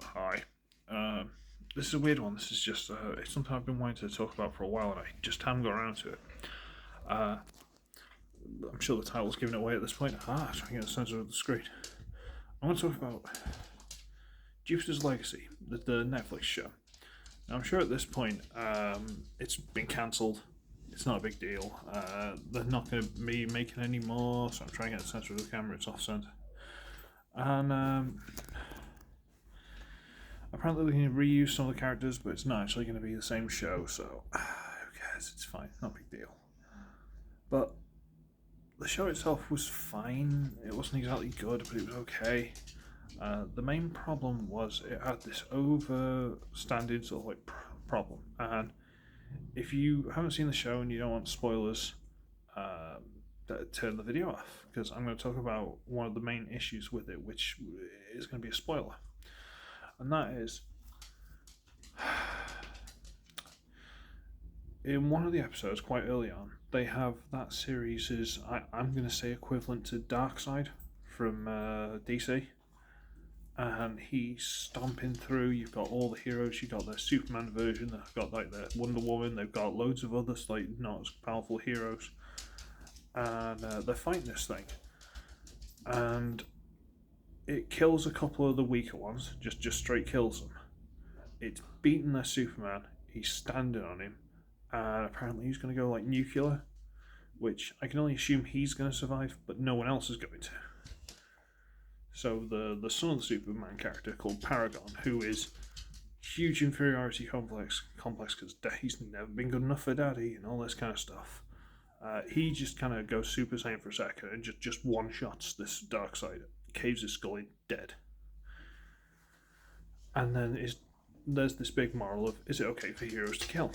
Hi. This is a weird one. This is just it's something I've been wanting to talk about for a while, and I just haven't got around to it. Uh, I'm sure the title's giving it away at this point. Trying to get the center of the screen. I want to talk about Jupiter's Legacy, the Netflix show. Now, I'm sure at this point it's been cancelled. It's not a big deal. They're not going to be making any more, so I'm trying to get the center of the camera. It's off center. And apparently they can reuse some of the characters, but it's not actually going to be the same show, so who cares? It's fine, not a big deal. But the show itself was fine. It wasn't exactly good, but it was okay. The main problem was it had this overstanding sort of like problem, and if you haven't seen the show and you don't want spoilers, turn the video off, because I'm going to talk about one of the main issues with it, which is going to be a spoiler. And that is, in one of the episodes, quite early on, they have that series is, I'm going to say, equivalent to Darkseid from DC. And he's stomping through. You've got all the heroes. You've got their Superman version. They've got like their Wonder Woman. They've got loads of other like not as powerful heroes, and they're fighting this thing. And it kills a couple of the weaker ones. Just straight kills them. It's beaten their Superman. He's standing on him, and apparently he's going to go like nuclear, which I can only assume he's going to survive, but no one else is going to. So the son of the Superman character, called Paragon, who is huge inferiority complex because he's never been good enough for daddy and all this kind of stuff. He just kind of goes Super Saiyan for a second and just one-shots this Darkseid, caves his skull in, dead. And then there's this big moral of, is it okay for heroes to kill?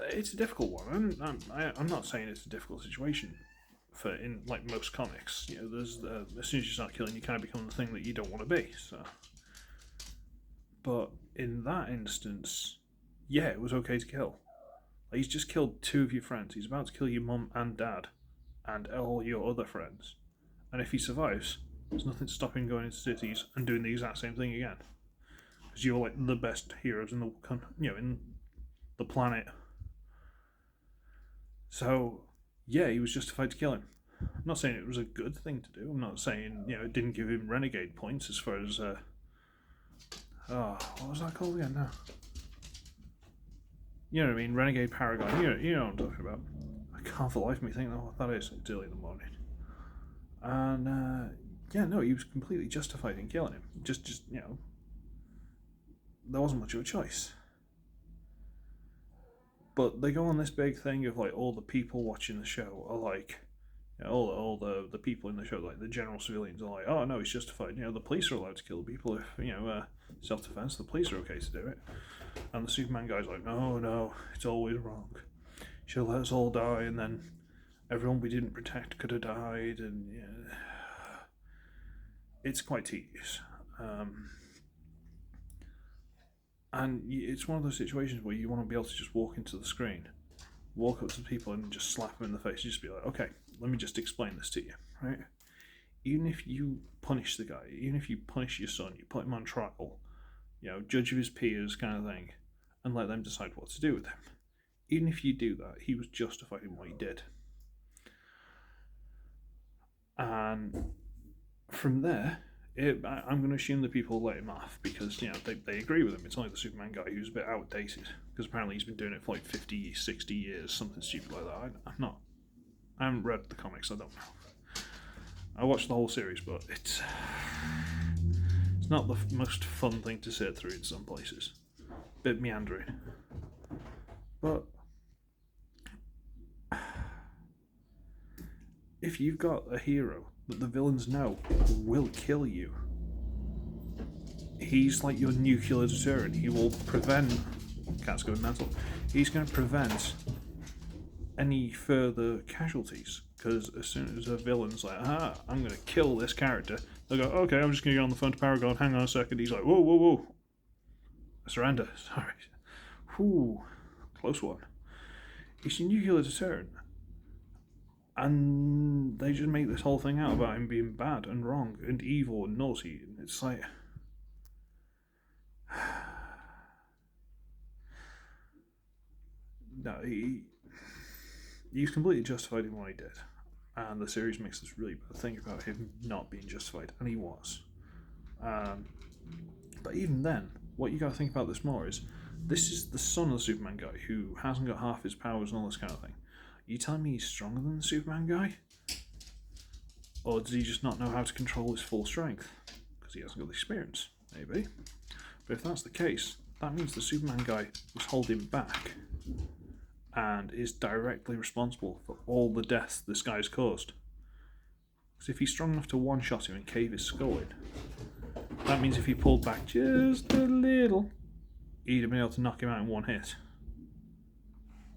It's a difficult one. I'm not saying it's a difficult situation. For in like most comics, there's as soon as you start killing, you kind of become the thing that you don't want to be. So, but in that instance, yeah, it was okay to kill. Like, he's just killed two of your friends. He's about to kill your mum and dad, and all your other friends. And if he survives, there's nothing to stop him going into cities and doing the exact same thing again. Because you're like the best heroes in in the planet. So, yeah, he was justified to kill him. I'm not saying it was a good thing to do. I'm not saying, it didn't give him renegade points as far as, what was that called again now? You know what I mean? Renegade Paragon. You know what I'm talking about. I can't for the life of me think what that is. It's early in the morning. And, he was completely justified in killing him. Just there wasn't much of a choice. But they go on this big thing of like all the people watching the show are like, all the people in the show, like the general civilians, are like, oh no, it's justified. The police are allowed to kill people if self-defense. The police are okay to do it. And the Superman guy's like, no, it's always wrong. She'll let us all die, and then everyone we didn't protect could have died, and it's quite tedious. And it's one of those situations where you want to be able to just walk into the screen, walk up to people and just slap them in the face, and just be like, okay, let me just explain this to you, right? Even if you punish the guy, even if you punish your son, you put him on trial, judge of his peers kind of thing, and let them decide what to do with him. Even if you do that, he was justified in what he did. And from there, I'm going to assume that people let him off because they agree with him. It's only the Superman guy who's a bit outdated because apparently he's been doing it for like 50, 60 years, something stupid like that. I haven't read the comics. I don't know. I watched the whole series, but it's not the most fun thing to sit through in some places. Bit meandering, but if you've got a hero that the villains know will kill you, he's like your nuclear deterrent. He will prevent cats going mental. He's going to prevent any further casualties, because as soon as a villain's like, I'm going to kill this character, they'll go, okay, I'm just going to get on the phone to Paragon, hang on a second. He's like, whoa, surrender, sorry. Whew, close one. He's your nuclear deterrent. And they just make this whole thing out about him being bad and wrong and evil and naughty. And it's like, no, he's completely justified in what he did. And the series makes this really bad thing about him not being justified, and he was. But even then, what you got to think about this more is, this is the son of the Superman guy who hasn't got half his powers and all this kind of thing. Are you telling me he's stronger than the Superman guy? Or does he just not know how to control his full strength? Because he hasn't got the experience, maybe. But if that's the case, that means the Superman guy was holding back and is directly responsible for all the deaths this guy's caused. Because if he's strong enough to one-shot him and cave his skull in, that means if he pulled back just a little, he'd have been able to knock him out in one hit.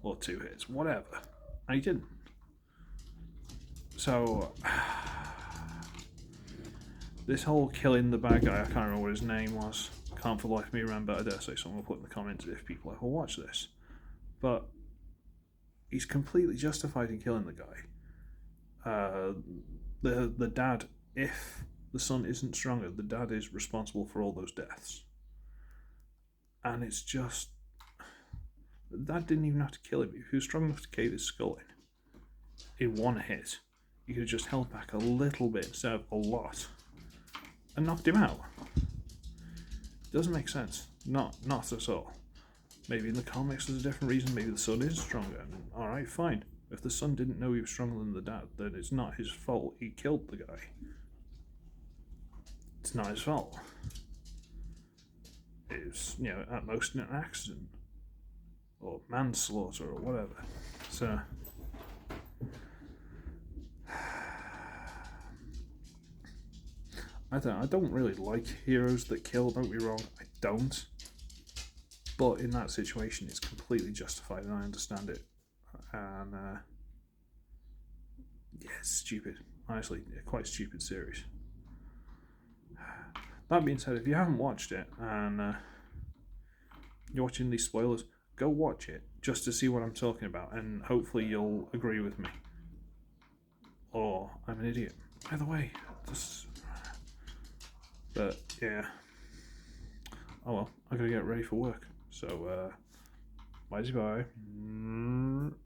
Or 2 hits, whatever. And he didn't. So, this whole killing the bad guy, I can't remember what his name was. Can't for the life of me remember. I dare say someone will put in the comments if people ever watch this. But he's completely justified in killing the guy. The dad, if the son isn't stronger, the dad is responsible for all those deaths. And it's just, the dad didn't even have to kill him. If he was strong enough to cave his skull in one hit, he could have just held back a little bit instead of a lot and knocked him out. Doesn't make sense. Not at all. Maybe in the comics there's a different reason. Maybe the son is stronger. Alright, fine. If the son didn't know he was stronger than the dad, then it's not his fault he killed the guy. It's not his fault. It's, at most an accident. Or manslaughter or whatever. So, I don't really like heroes that kill, don't be wrong, I don't. But in that situation, it's completely justified and I understand it. And, yeah, it's stupid. Honestly, quite a stupid series. That being said, if you haven't watched it and you're watching these spoilers, go watch it just to see what I'm talking about, and hopefully you'll agree with me. Or I'm an idiot. Either way, but yeah. Oh well, I gotta get ready for work. So, bye.